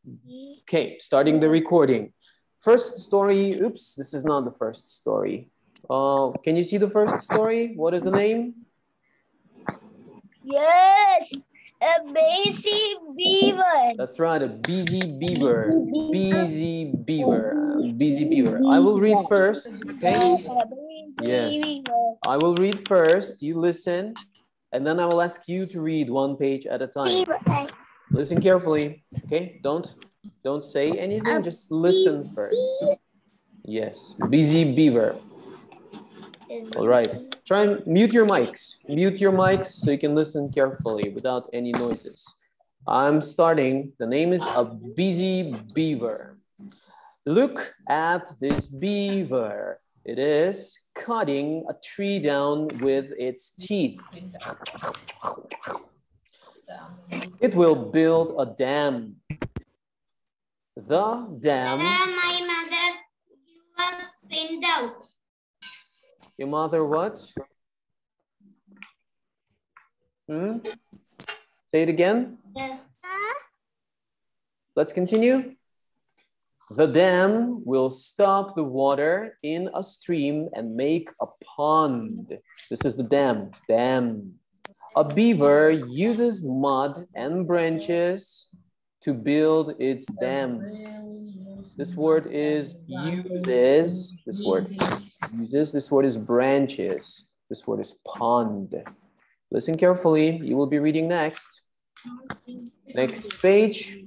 Okay, starting the recording. First story, oops, this is not the first story. Can you see the first story? What is the name? Yes, a busy beaver. That's right, a busy beaver. Busy beaver. Busy beaver. I will read first, okay? Yes. I will read first, you listen, and then I will ask you to read one page at a time. Listen carefully, okay? Don't say anything, just listen first. Yes, busy beaver. All right, try and mute your mics. Mute your mics so you can listen carefully without any noises. I'm starting. The name is a busy beaver. Look at this beaver. It is cutting a tree down with its teeth. It will build a dam. The dam. My mother, you are print out. Your mother what? Say it again. Let's continue. The dam will stop the water in a stream and make a pond. This is the dam. Dam. A beaver uses mud and branches to build its dam. This word is uses. This word uses. This word is branches. This word is pond. Listen carefully. You will be reading next. Next page.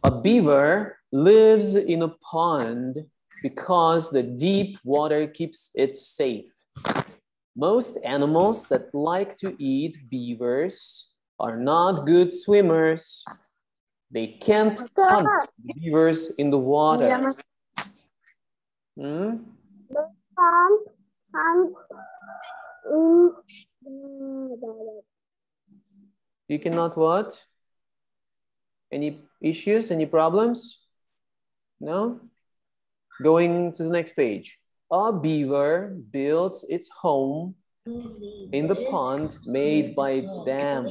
A beaver lives in a pond because the deep water keeps it safe. Most animals that like to eat beavers are not good swimmers. They can't hunt beavers in the water. You cannot what? Any issues, any problems? No? Going to the next page. A beaver builds its home in the pond made by its dam.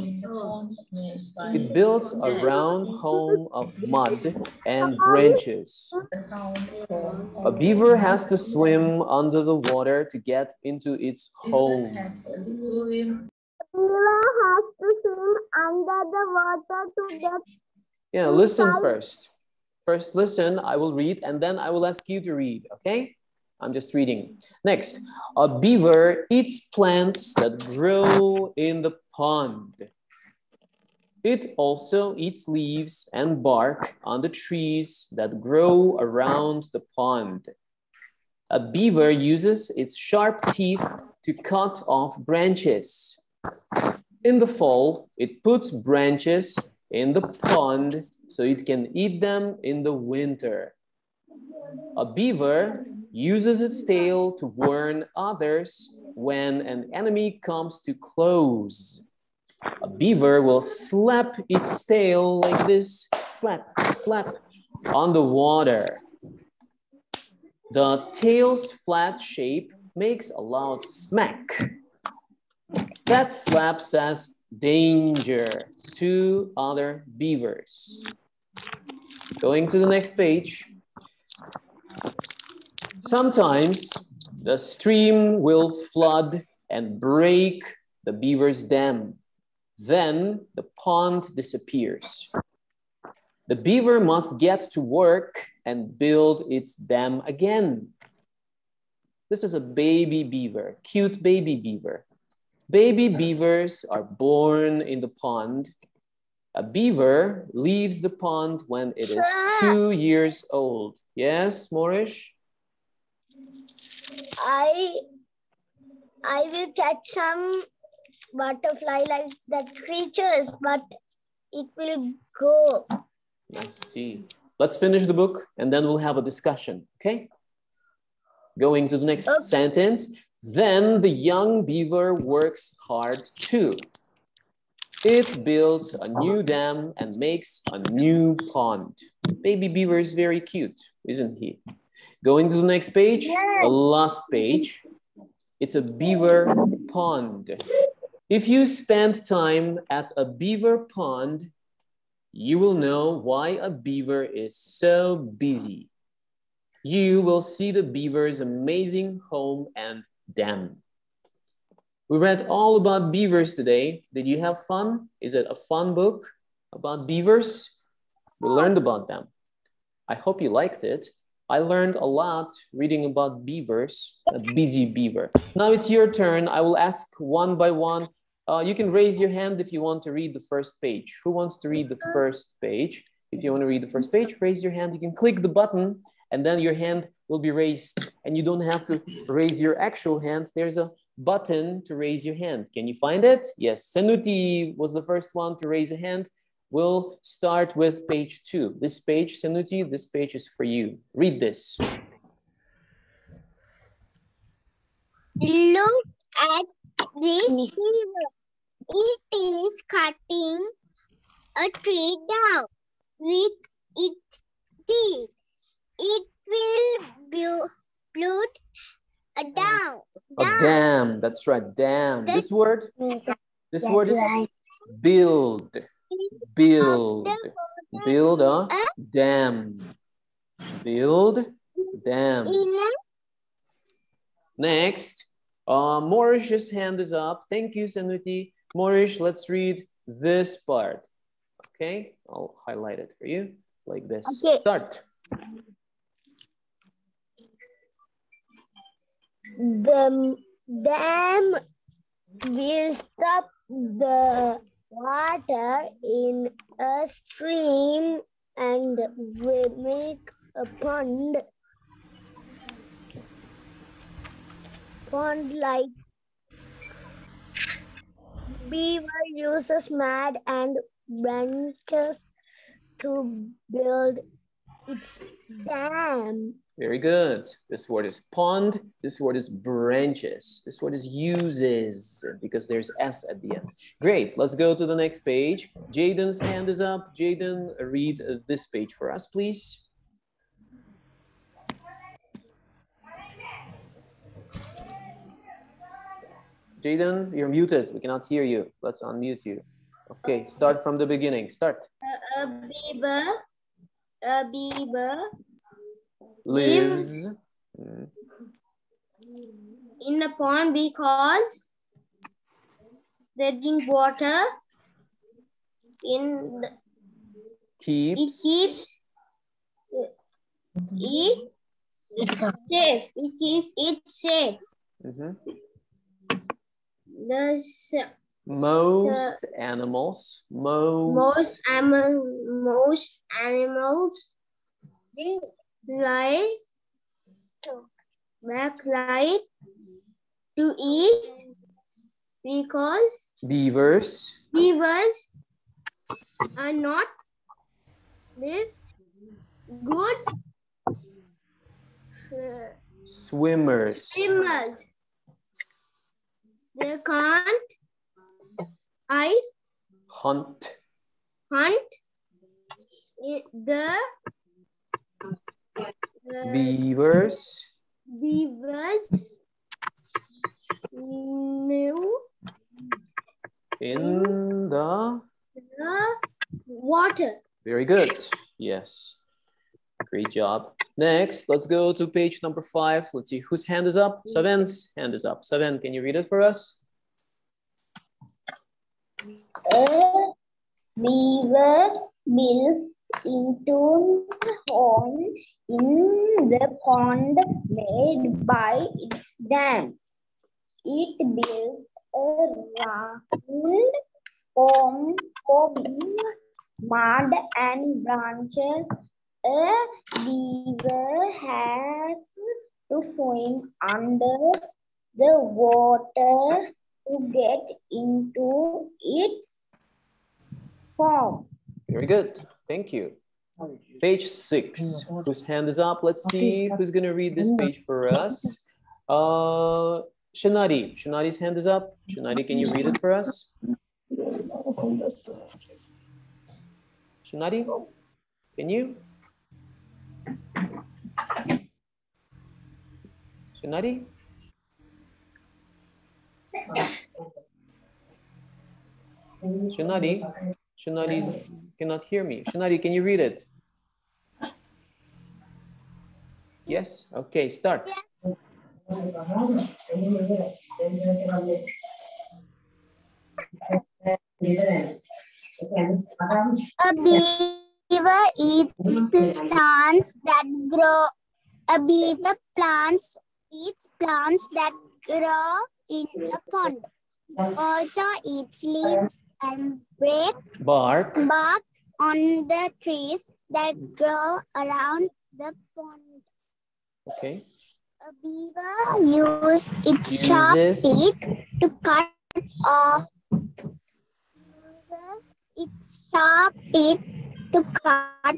It builds a round home of mud and branches. A beaver has to swim under the water to get into its home. Beaver has to swim under the water to get. Yeah, listen first. First, listen, I will read, and then I will ask you to read, okay? I'm just reading. Next, a beaver eats plants that grow in the pond. It also eats leaves and bark on the trees that grow around the pond. A beaver uses its sharp teeth to cut off branches. In the fall, it puts branches in the pond so it can eat them in the winter. A beaver uses its tail to warn others when an enemy comes too close. A beaver will slap its tail like this, slap, slap, on the water. The tail's flat shape makes a loud smack. That slap says danger to other beavers. Going to the next page. Sometimes the stream will flood and break the beaver's dam. Then the pond disappears. The beaver must get to work and build its dam again. This is a baby beaver, cute baby beaver. Baby beavers are born in the pond. A beaver leaves the pond when it is 2 years old. Yes, Morish? I will catch some butterfly like that creatures, but it will go. I see. Let's finish the book and then we'll have a discussion, okay? Going to the next sentence. Then the young beaver works hard too. It builds a new dam and makes a new pond. Baby beaver is very cute, isn't he? Going to the next page, the last page. It's a beaver pond. If you spend time at a beaver pond, you will know why a beaver is so busy. You will see the beaver's amazing home and dam. We read all about beavers today. Did you have fun? Is it a fun book about beavers? We learned about them. I hope you liked it. I learned a lot reading about beavers, a busy beaver. Now it's your turn. I will ask one by one. You can raise your hand if you want to read the first page. Who wants to read the first page? If you want to read the first page, raise your hand. You can click the button and then your hand will be raised. And you don't have to raise your actual hand. There's a button to raise your hand. Can you find it? Yes, Senuti was the first one to raise a hand. We'll start with page 2. This page, Senuti, this page is for you. Read this. Look at this beaver. It is cutting a tree down with its teeth. It will build a dam. A dam. That's right, dam. This word is build. Build. Build a dam. Build dam. Next, Morish's hand is up. Thank you, Senuti. Morish, let's read this part. Okay, I'll highlight it for you like this. Okay. Start. The dam will stop the water in a stream and will make a pond like beaver uses mud and branches to build its dam. Very good. This word is pond. This word is branches. This word is uses because there's S at the end. Great. Let's go to the next page. Jaden's hand is up. Jaden, read this page for us, please. Jaden, you're muted. We cannot hear you. Let's unmute you. Okay, start from the beginning. Start. A beaver lives in a pond because they drink water. It keeps it safe. It keeps it safe. Most animals like to eat because beavers are not good swimmers. They can't hunt the beavers live in the water. Very good. Yes. Great job. Next, let's go to page number 5. Let's see whose hand is up. Saven's hand is up. Saven, can you read it for us? A beaver builds into a home in the pond made by its dam. It builds a round home in mud and branches. A beaver has to swim under the water to get into its home. Very good. Thank you. Page 6. Whose hand is up? Let's see who's going to read this page for us. Shanadi. Shanadi's hand is up. Shanadi, can you read it for us? Shanadi, can you? Shanadi? Shanadi? Shanadi cannot hear me. Shanadi, can you read it? Yes? Okay, start. A beaver eats plants that grow. A beaver eats plants that grow in a pond. Also eats leaves and Bark. bark on the trees that grow around the pond. Okay. A beaver uses its sharp Uses. teeth to cut off. Uses its sharp teeth to cut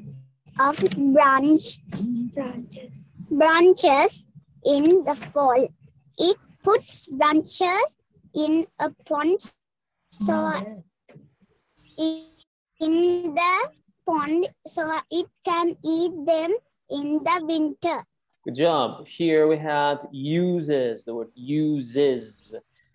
off branches in the fall. It puts branches in a pond so it can eat them in the winter. Good job. Here we had uses, the word uses.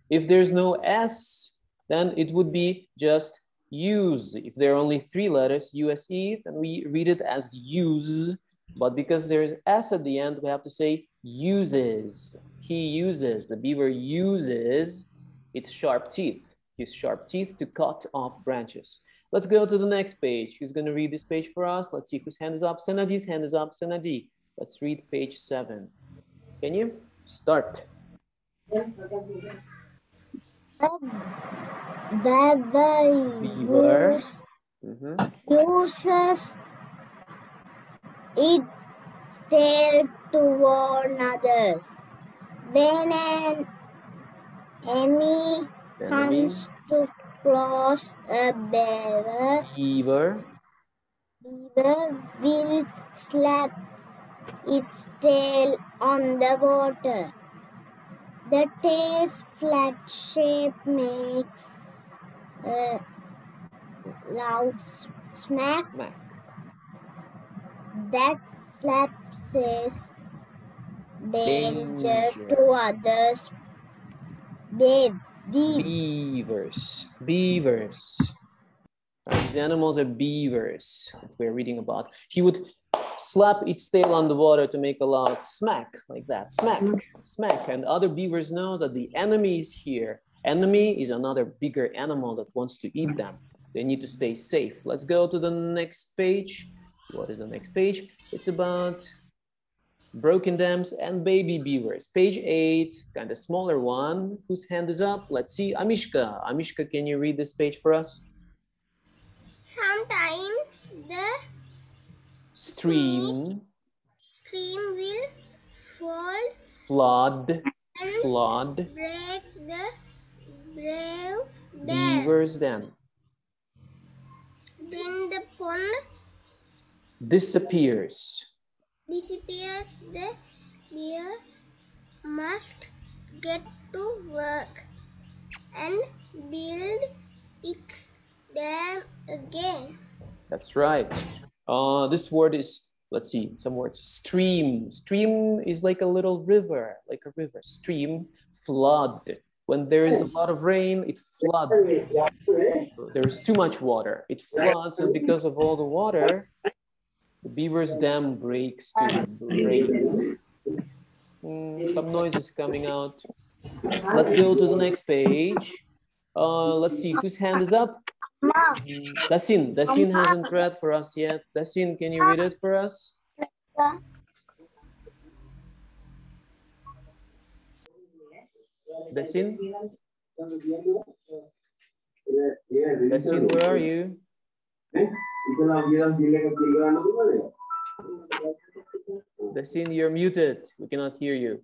If there's no S, then it would be just use. If there are only 3 letters, USE, then we read it as use. But because there's S at the end, we have to say uses. He uses, the beaver uses its sharp teeth, his sharp teeth to cut off branches. Let's go to the next page. Who's going to read this page for us? Let's see whose hand is up. Senadi's hand is up. Senadi. Let's read page 7. Can you? Start. Beaver uses its tail to warn others. When an enemy comes to close, a beaver will slap its tail on the water. The tail's flat shape makes a loud smack. That slap says danger to others. Beavers. These animals are beavers that we're reading about. He would slap its tail on the water to make a loud smack, like that. Smack, smack. And other beavers know that the enemy is here. Enemy is another bigger animal that wants to eat them. They need to stay safe. Let's go to the next page. What is the next page? It's about broken dams and baby beavers. Page 8, kind of smaller one. Whose hand is up? Let's see. Amishka. Amishka, can you read this page for us? Sometimes the stream will flood, break the beaver's dam. Then the pond disappears. The beaver must get to work and build its dam again. That's right. This word is, let's see, some words. Stream. Stream is like a little river, like a river. Stream, flood. When there is a lot of rain, it floods. There's too much water. It floods, and because of all the water, the beaver's dam breaks to break. Some noise is coming out. Let's go to the next page. Let's see, whose hand is up? Dasin. Dasin hasn't read for us yet. Dasin, can you read it for us? Dasin? Dasin, where are you? Dasin, you're muted. We cannot hear you.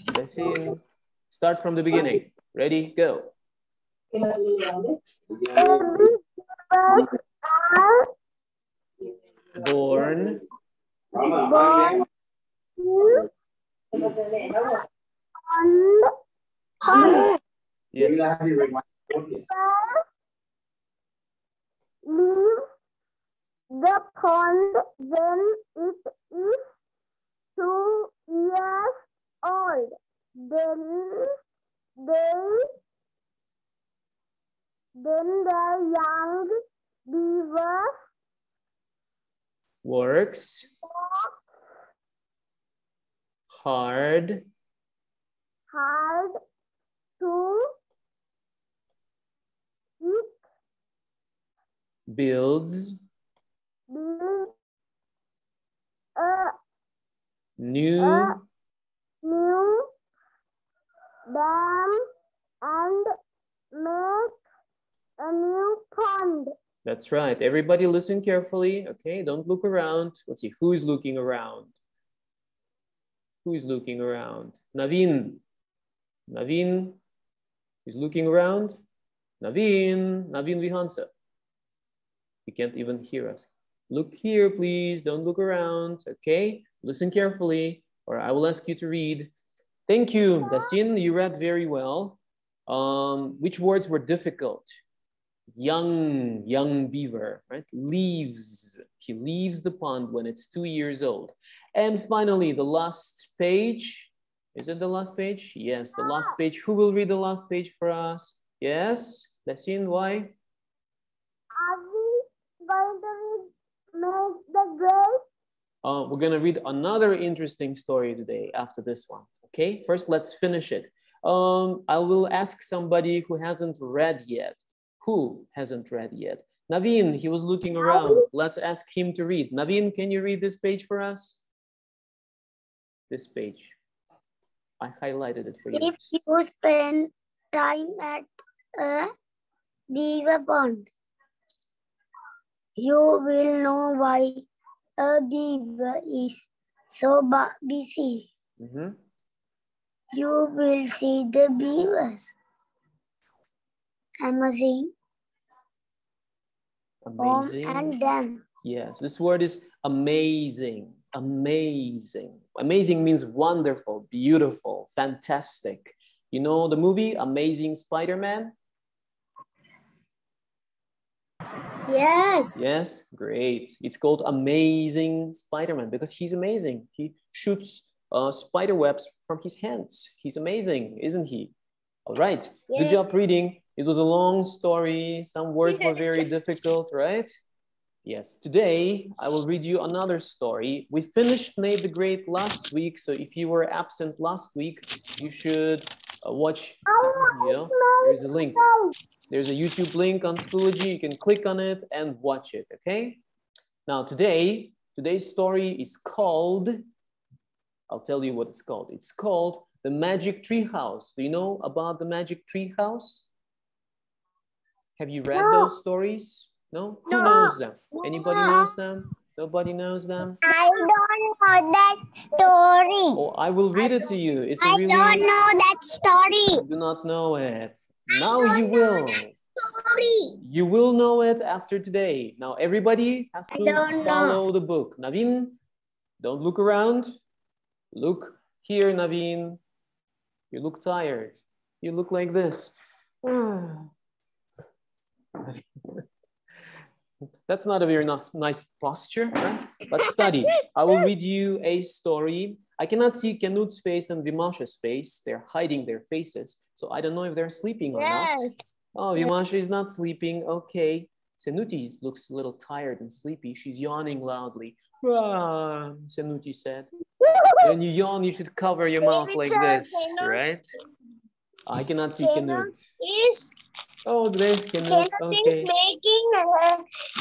Dasin, start from the beginning. Ready, go. Born. Yes. Leave the pond when it is 2 years old. Then Then the young beaver works hard to builds build a new new dam and make a new pond. That's right. Everybody listen carefully. Okay, don't look around. Let's see, who's looking around? Who's looking around? Naveen. Naveen is looking around. Naveen Vihansa. He can't even hear us. Look here, please. Don't look around. Okay, listen carefully or I will ask you to read. Thank you, Dasin. You read very well. Which words were difficult? Young beaver, right? Leaves. He leaves the pond when it's 2 years old. And finally, the last page. Is it the last page? Yes, the last page. Who will read the last page for us? Yes, Dasin, why? Are we going to make the grade? We're going to read another interesting story today after this one. Okay, first let's finish it. I will ask somebody who hasn't read yet. Who hasn't read yet? Naveen, he was looking around. Let's ask him to read. Naveen, can you read this page for us? This page. I highlighted it for you. If you spend time at a beaver pond, you will know why a beaver is so busy. You will see the beavers. Amazing. And them. Yes, this word is amazing. Amazing. Amazing means wonderful, beautiful, fantastic. You know the movie Amazing Spider-Man? Yes. Yes, great. It's called Amazing Spider-Man because he's amazing. He shoots spider webs from his hands. He's amazing, isn't he? All right, yes. Good job reading. It was a long story. Some words were very difficult, right? Yes, today I will read you another story. We finished Made the Great last week, so if you were absent last week, you should watch, there's a link. There's a YouTube link on Schoology. You can click on it and watch it, okay? Now today's story is called, I'll tell you what it's called. It's called The Magic Tree House. Do you know about the Magic Tree House? Have you read those stories? No? Who knows them? Anybody knows them? Nobody knows them? I don't know that story. Oh, I will read it to you. It's I don't know that story. You do not know it. Now you will. You will know it after today. Now everybody has to follow the book. Naveen, don't look around. Look here, Naveen. You look tired. You look like this. That's not a very nice posture, right? Let's study. I will read you a story. I cannot see Knut's face and Vimasha's face. They're hiding their faces. So I don't know if they're sleeping or not. Oh, Vimasha is not sleeping. Okay. Senuti looks a little tired and sleepy. She's yawning loudly. Ah, Senuti said. When you yawn, you should cover your mouth like this, right? I cannot see Knut. Oh, there's Knut. Okay. Is making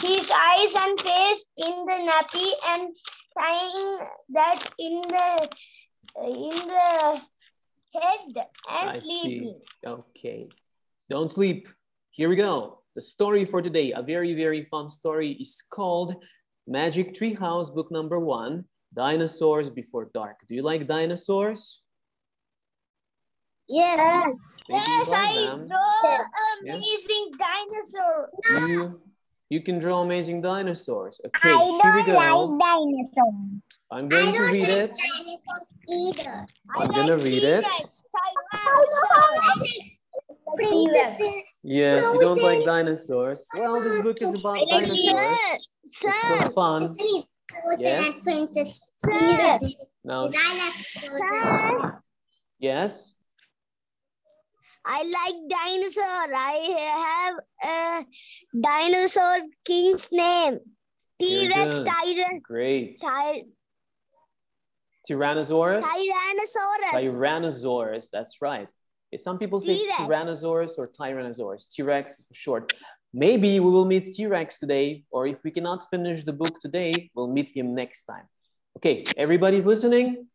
his eyes and face in the nappy and tying that in the head and sleeping. See. Okay. Don't sleep. Here we go. The story for today, a very, very fun story, is called Magic Tree House, book number 1, Dinosaurs Before Dark. Do you like dinosaurs? Yeah. Yes, I draw amazing dinosaur. You can draw amazing dinosaurs. Okay, here we go. I don't like dinosaurs. I'm going to read it. Either. I'm going to read it. Yes, you don't like dinosaurs. Well, this book is about dinosaurs. It's so fun. Yes. Now, yes. I like dinosaur. I have a dinosaur king's name. T-Rex, Great. Tyrannosaurus? Tyrannosaurus. Tyrannosaurus, that's right. Some people say Tyrannosaurus or Tyrannosaurus. T-Rex is for short. Maybe we will meet T-Rex today, or if we cannot finish the book today, we'll meet him next time. Okay, everybody's listening?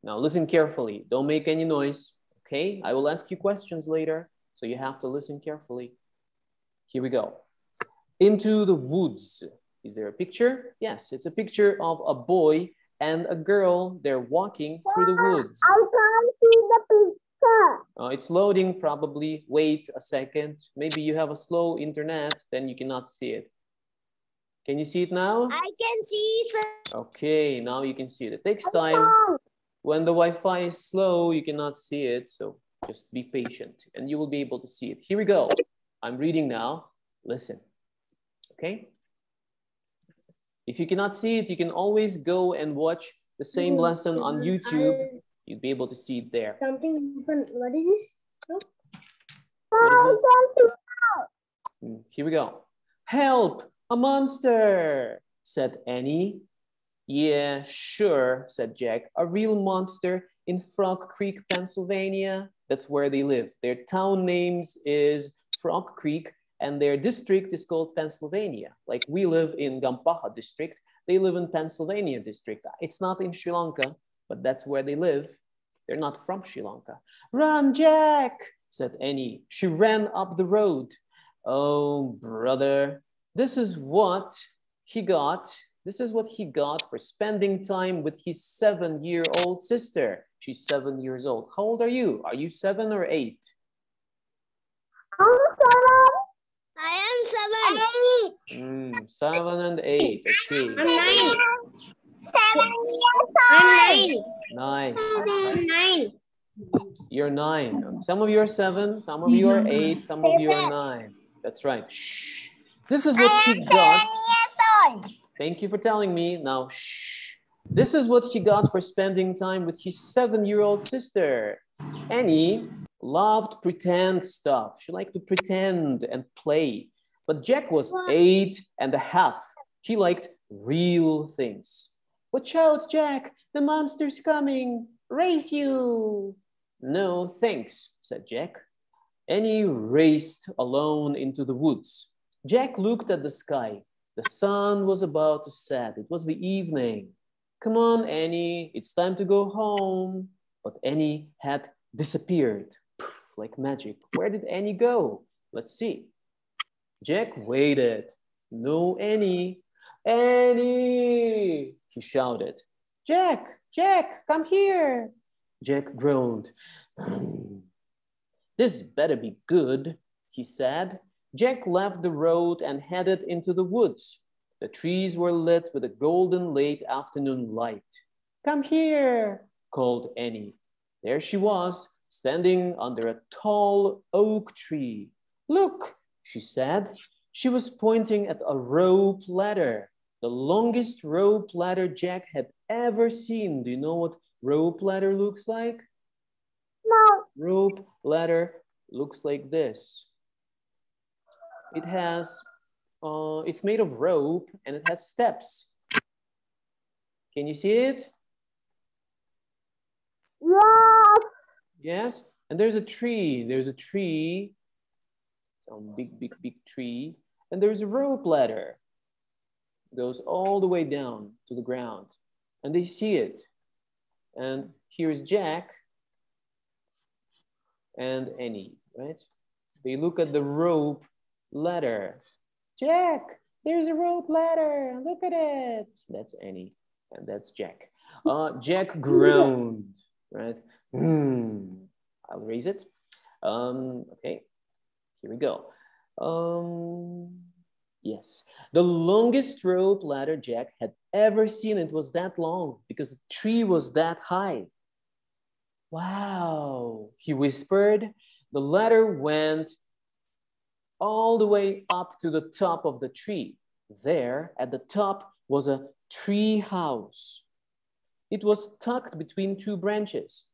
Now listen carefully. Don't make any noise, okay? I will ask you questions later, so you have to listen carefully. Here we go. Into the woods. Is there a picture? Yes, it's a picture of a boy and a girl. They're walking through the woods. I can't see the picture. It's loading probably. Wait a second. Maybe you have a slow internet, then you cannot see it. Can you see it now? I can see, sir. Okay, now you can see it. It takes time. When the Wi-Fi is slow, you cannot see it. So just be patient and you will be able to see it. Here we go. I'm reading now. Listen. Okay? If you cannot see it, you can always go and watch the same lesson on YouTube. You'll be able to see it there. Something different. What is this? What is that? Here we go. Help! A monster! Said Annie. Yeah, sure, said Jack. A real monster in Frog Creek, Pennsylvania. That's where they live. Their town names is Frog Creek and their district is called Pennsylvania. Like we live in Gampaha district. They live in Pennsylvania district. It's not in Sri Lanka, but that's where they live. They're not from Sri Lanka. Run, Jack, said Annie. She ran up the road. Oh, brother, this is what he got. This is what he got for spending time with his 7-year-old sister. She's 7 years old. How old are you? Are you 7 or 8? I'm 7. 7 and 8. Okay. I'm 9. 7 years old. Nice. I'm 9. You're 9. Some of you are 7, some of you are 8, some of you are 9. That's right. Shh. This is what he got. 7 years old. Thank you for telling me. Now, shh. This is what he got for spending time with his 7-year-old sister. Annie loved pretend stuff. She liked to pretend and play. But Jack was 8 and a half. He liked real things. Watch out, Jack. The monster's coming. Race you. No, thanks, said Jack. Annie raced alone into the woods. Jack looked at the sky. The sun was about to set. It was the evening. Come on, Annie. It's time to go home. But Annie had disappeared. Poof, like magic. Where did Annie go? Let's see. Jack waited. No Annie. Annie! He shouted. Jack, Jack, come here. Jack groaned. This better be good, he said. Jack left the road and headed into the woods. The trees were lit with a golden late afternoon light. Come here, called Annie. There she was, standing under a tall oak tree. Look, she said. She was pointing at a rope ladder, the longest rope ladder Jack had ever seen. Do you know what rope ladder looks like? No. Rope ladder looks like this. It has, it's made of rope and it has steps. Can you see it? Yes. Yes, and there's a tree. There's a tree, some big tree, and there's a rope ladder. It goes all the way down to the ground, and they see it. And here's Jack and Annie, right? They look at the rope ladder. Jack, there's a rope ladder. Look at it. That's Annie, and that's Jack. Jack groaned, right? I'll raise it. Okay, here we go. Yes, the longest rope ladder Jack had ever seen. It was that long because the tree was that high. Wow, he whispered. The ladder went all the way up to the top of the tree. There at the top was a tree house. It was tucked between two branches.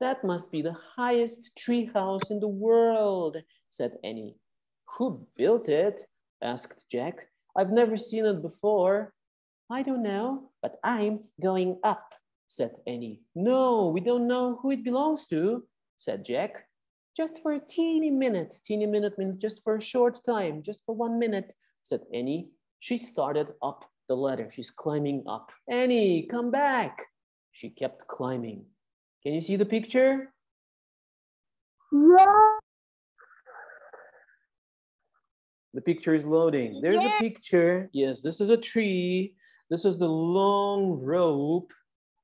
That must be the highest tree house in the world, said Annie. Who built it? Asked Jack. I've never seen it before. I don't know, but I'm going up, said Annie. No, we don't know who it belongs to, said Jack. Just for a teeny minute. Teeny minute means just for a short time, just for 1 minute, said Annie. She started up the ladder. She's climbing up. Annie, come back. She kept climbing. Can you see the picture? Yeah. The picture is loading. There's a picture. Yes, this is a tree. This is the long rope.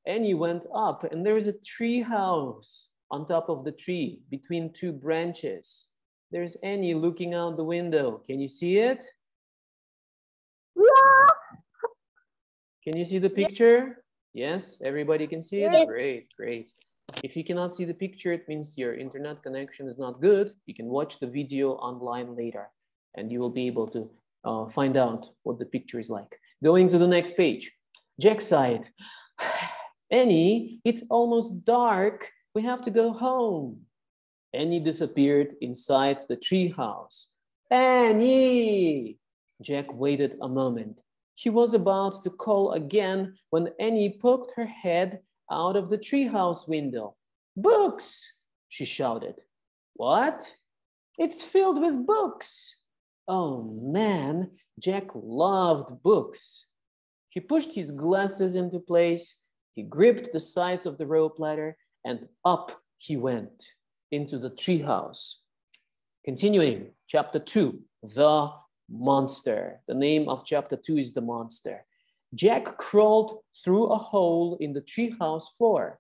Annie went up and there is a tree house on top of the tree between two branches. There's Annie looking out the window. Can you see it? Yeah. Can you see the picture? Yes, everybody can see it? Yes. Great, great. If you cannot see the picture, it means your internet connection is not good. You can watch the video online later and you will be able to find out what the picture is like. Going to the next page. Jack sighed. Annie, it's almost dark. We have to go home. Annie disappeared inside the tree house. Annie! Jack waited a moment. He was about to call again when Annie poked her head out of the treehouse window. Books! She shouted. What? It's filled with books. Oh man, Jack loved books. He pushed his glasses into place. He gripped the sides of the rope ladder and up he went into the treehouse. Continuing, chapter 2, The Monster. The name of chapter 2 is The Monster. Jack crawled through a hole in the treehouse floor.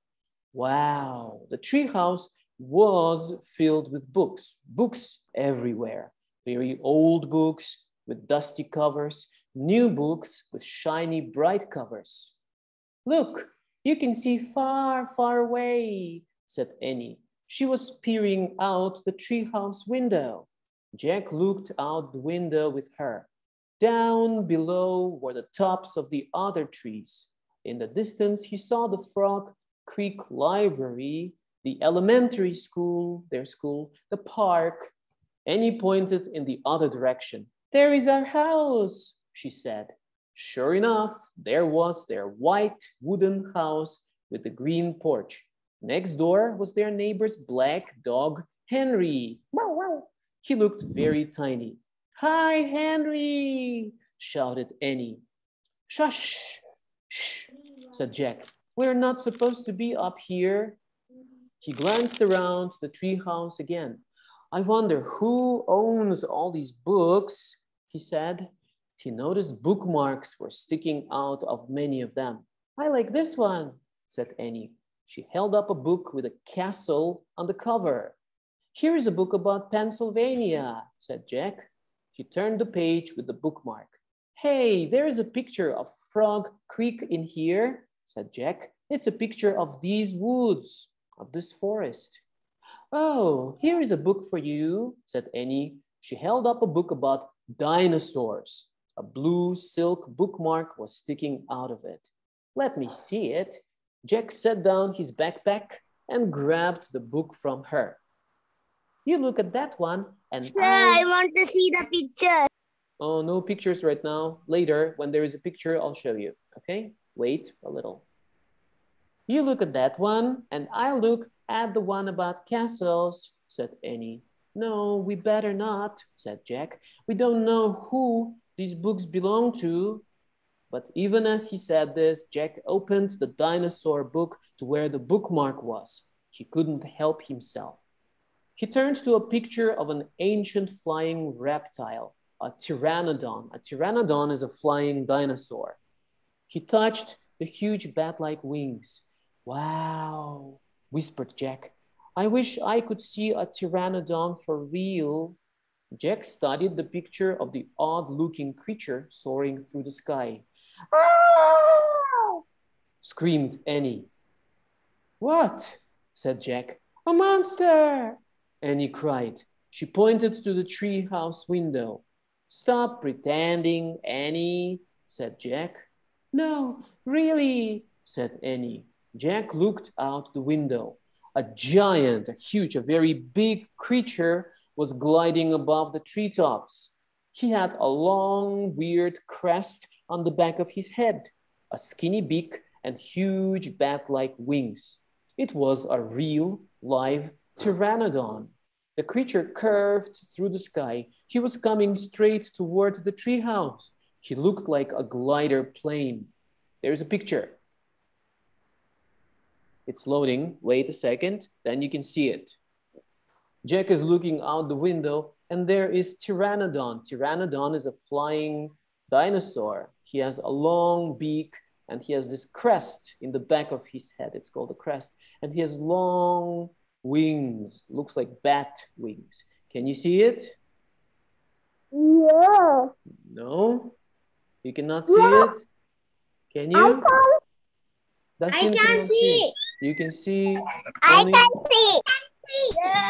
Wow, the treehouse was filled with books, books everywhere. Very old books with dusty covers, new books with shiny, bright covers. Look, you can see far, far away, said Annie. She was peering out the treehouse window. Jack looked out the window with her. Down below were the tops of the other trees. In the distance, he saw the Frog Creek Library, the elementary school, their school, the park. Annie pointed in the other direction. There is our house, she said. Sure enough, there was their white wooden house with the green porch. Next door was their neighbor's black dog, Henry. Wow, wow. He looked very tiny. Hi, Henry, shouted Annie. Shush, shh, said Jack. We're not supposed to be up here. He glanced around the treehouse again. I wonder who owns all these books, he said. He noticed bookmarks were sticking out of many of them. I like this one, said Annie. She held up a book with a castle on the cover. Here is a book about Pennsylvania, said Jack. He turned the page with the bookmark. Hey, there is a picture of Frog Creek in here, said Jack. It's a picture of these woods, of this forest. Oh, here is a book for you, said Annie. She held up a book about dinosaurs. A blue silk bookmark was sticking out of it. Let me see it. Jack set down his backpack and grabbed the book from her. You look at that one and Sir, I want to see the picture. Oh, no pictures right now. Later, when there is a picture, I'll show you. Okay? Wait a little. You look at that one and I'll look at the one about castles, said Annie. No, we better not, said Jack. We don't know who these books belong to. But even as he said this, Jack opened the dinosaur book to where the bookmark was. He couldn't help himself. He turned to a picture of an ancient flying reptile, a pteranodon. A pteranodon is a flying dinosaur. He touched the huge bat-like wings. Wow, whispered Jack. I wish I could see a pteranodon for real. Jack studied the picture of the odd-looking creature soaring through the sky. Screamed Annie. What? Said Jack. A monster! Annie cried. She pointed to the treehouse window. Stop pretending, Annie, said Jack. No, really, said Annie. Jack looked out the window. A giant, a very big creature was gliding above the treetops. He had a long, weird crest on the back of his head, a skinny beak, and huge bat-like wings. It was a real, live pteranodon. The creature curved through the sky. He was coming straight toward the treehouse. He looked like a glider plane. There's a picture. It's loading. Wait a second, then you can see it. Jack is looking out the window, and there is Pteranodon. Pteranodon is a flying dinosaur. He has a long beak, and he has this crest in the back of his head. It's called a crest. And he has long wings. Looks like bat wings. Can you see it? Yeah. No? You cannot see it? Can you? I can see. You can see? I Only... can see.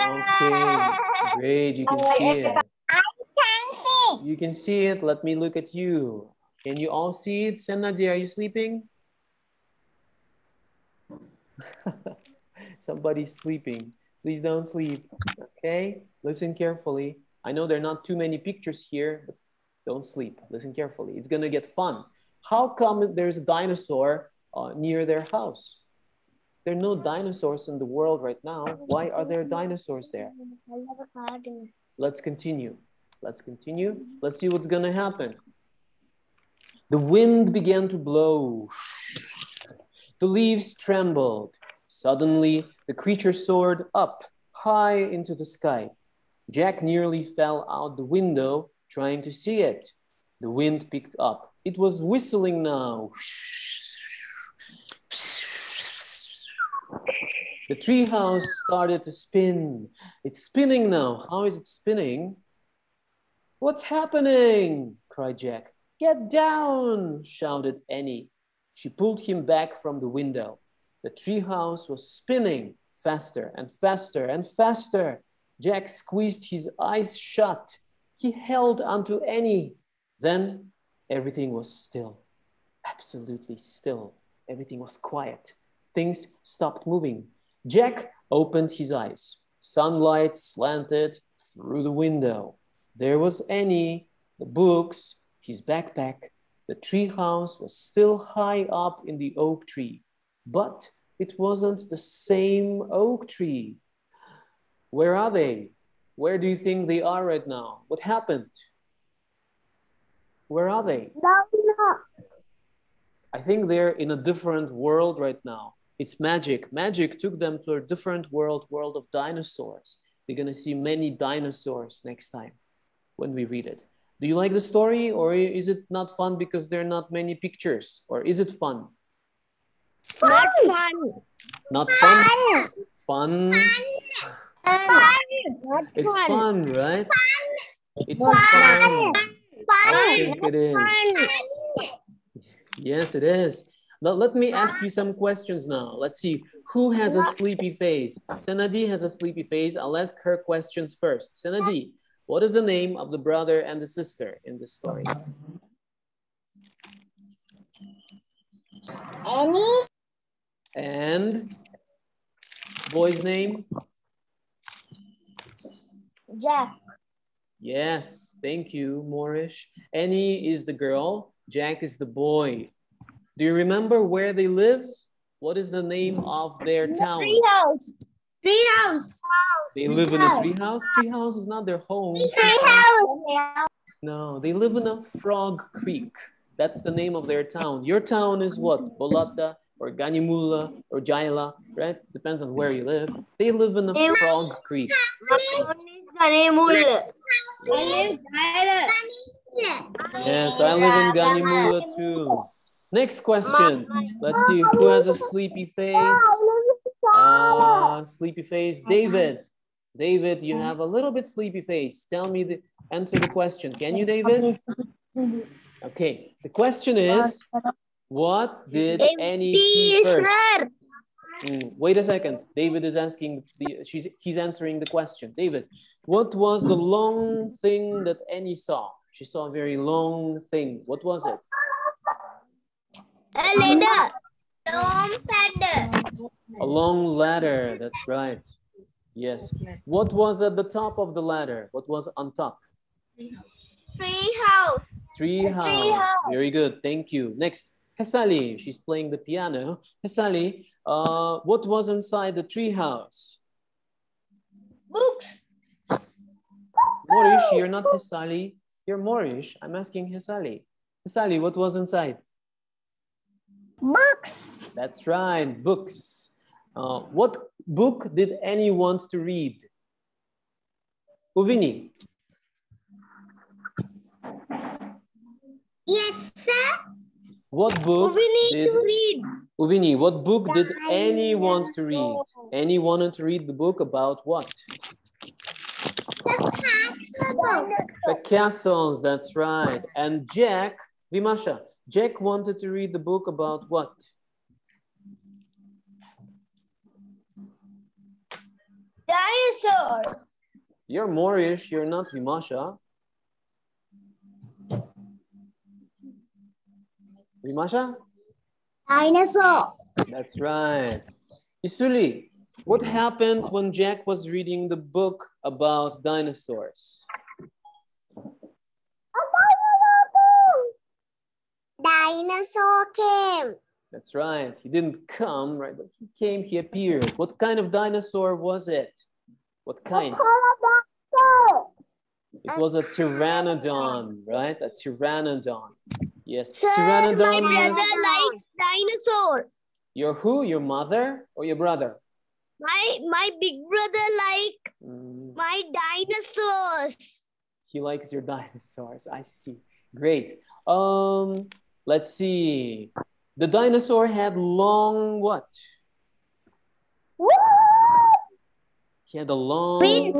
Okay, great. You can see it. I can see. You can see it. Let me look at you. Can you all see it? Senadi, are you sleeping? Somebody's sleeping. Please don't sleep. Okay? Listen carefully. I know there are not too many pictures here, but don't sleep. Listen carefully. It's going to get fun. How come there's a dinosaur near their house? There are no dinosaurs in the world right now. Why are there dinosaurs there? Let's continue. Let's continue. Let's see what's going to happen. The wind began to blow. The leaves trembled. Suddenly, the creature soared up high into the sky. Jack nearly fell out the window trying to see it. The wind picked up. It was whistling now. The treehouse started to spin. It's spinning now. How is it spinning? What's happening? Cried Jack. Get down, shouted Annie. She pulled him back from the window. The treehouse was spinning faster and faster and faster. Jack squeezed his eyes shut. He held onto Annie. Then everything was still, absolutely still. Everything was quiet. Things stopped moving. Jack opened his eyes. Sunlight slanted through the window. There was Annie, the books, his backpack. The treehouse was still high up in the oak tree, but it wasn't the same oak tree. Where are they? Where do you think they are right now? What happened? Where are they? I think they're in a different world right now. It's magic. Magic took them to a different world of dinosaurs. You're going to see many dinosaurs next time when we read it. Do you like the story, or is it not fun because there are not many pictures? Or is it fun? Not fun. Not fun? Fun. It's Fun. fun, right? It's Fun. fun. Fun. I think it is. Yes, it is. Now, let me ask you some questions now. Let's see. Who has a sleepy face? Senadi has a sleepy face. I'll ask her questions first. Senadi, what is the name of the brother and the sister in this story? Annie. And boy's name? Jack. Yes, thank you, Morish. Annie is the girl. Jack is the boy. Do you remember where they live? What is the name of their town? Treehouse. Treehouse. They live in a treehouse? Treehouse is not their home. Treehouse. No, they live in a frog creek. That's the name of their town. Your town is what? Bolata or Ganimula or Jaila, right? Depends on where you live. They live in a frog creek. Yes, I live in Ganimula too. Next question. Let's see who has a sleepy face. Sleepy face. David. David, you have a little bit sleepy face. Tell me answer the question. Can you, David? Okay. The question is, what did Annie see first? Wait a second. David is asking. He's answering the question. David, what was the long thing that Annie saw? She saw a very long thing. What was it? A ladder. A long ladder. That's right. Yes. What was at the top of the ladder? What was on top? Tree house. Tree house. Very good. Thank you. Next, Hesali. She's playing the piano. Hesali, what was inside the tree house? Books. Morish, you're not Hesali. You're Morish. I'm asking Hesali. Hesali, what was inside? Books. That's right, books. What book did Annie want to read? Uvini. Yes, sir. What book did Uvini, what book did Annie want to read? Annie wanted to read the book about what? The castles, that's right. And Jack, Vimasha, Jack wanted to read the book about what? Dinosaur. You're Morish, you're not Vimasha. Vimasha? Dinosaur. That's right. Isuli, what happened when Jack was reading the book about dinosaurs? Dinosaur came. That's right. He didn't come, right? But he came, he appeared. What kind of dinosaur was it? What kind? It was a pteranodon, right? A pteranodon. Yes. Sir, Pteranodon my has... brother likes dinosaur. Your who? Your mother or your brother? My big brother like my dinosaurs. He likes your dinosaurs. I see. Great. Let's see. The dinosaur had long what? He had a long wings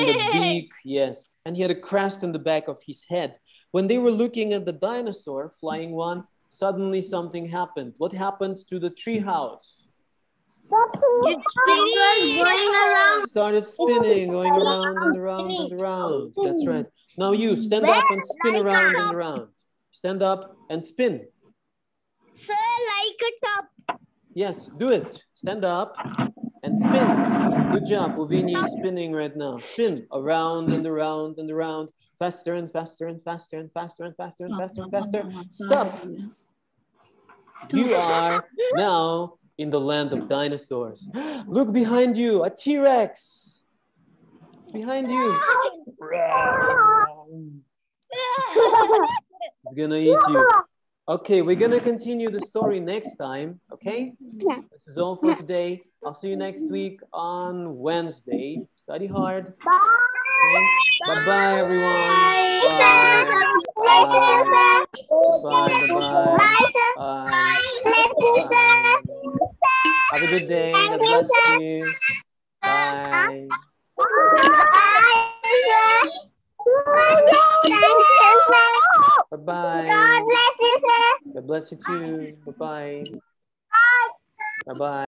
and a beak, yes. And he had a crest in the back of his head. When they were looking at the dinosaur, flying one, suddenly something happened. What happened to the tree house? It's going around. Started spinning, going around and around and around. That's right. Now you stand up and spin around and around. Stand up and spin. Sir, like a top. Yes, do it. Stand up and spin. Good job. Uvini is spinning right now. Spin around and around and around. Faster and faster and faster and faster and faster and faster and faster. Stop. You are now in the land of dinosaurs. Look behind you, a T-Rex. Behind you. It's gonna eat you. Okay, we're gonna continue the story next time, okay? This is all for today. I'll see you next week on Wednesday. Study hard. Okay? Bye-bye, everyone. Bye. Bye. Have a good day. God bless you. Bye. Bye-bye. God bless you, sir. God bless you too. Bye-bye. Bye-bye.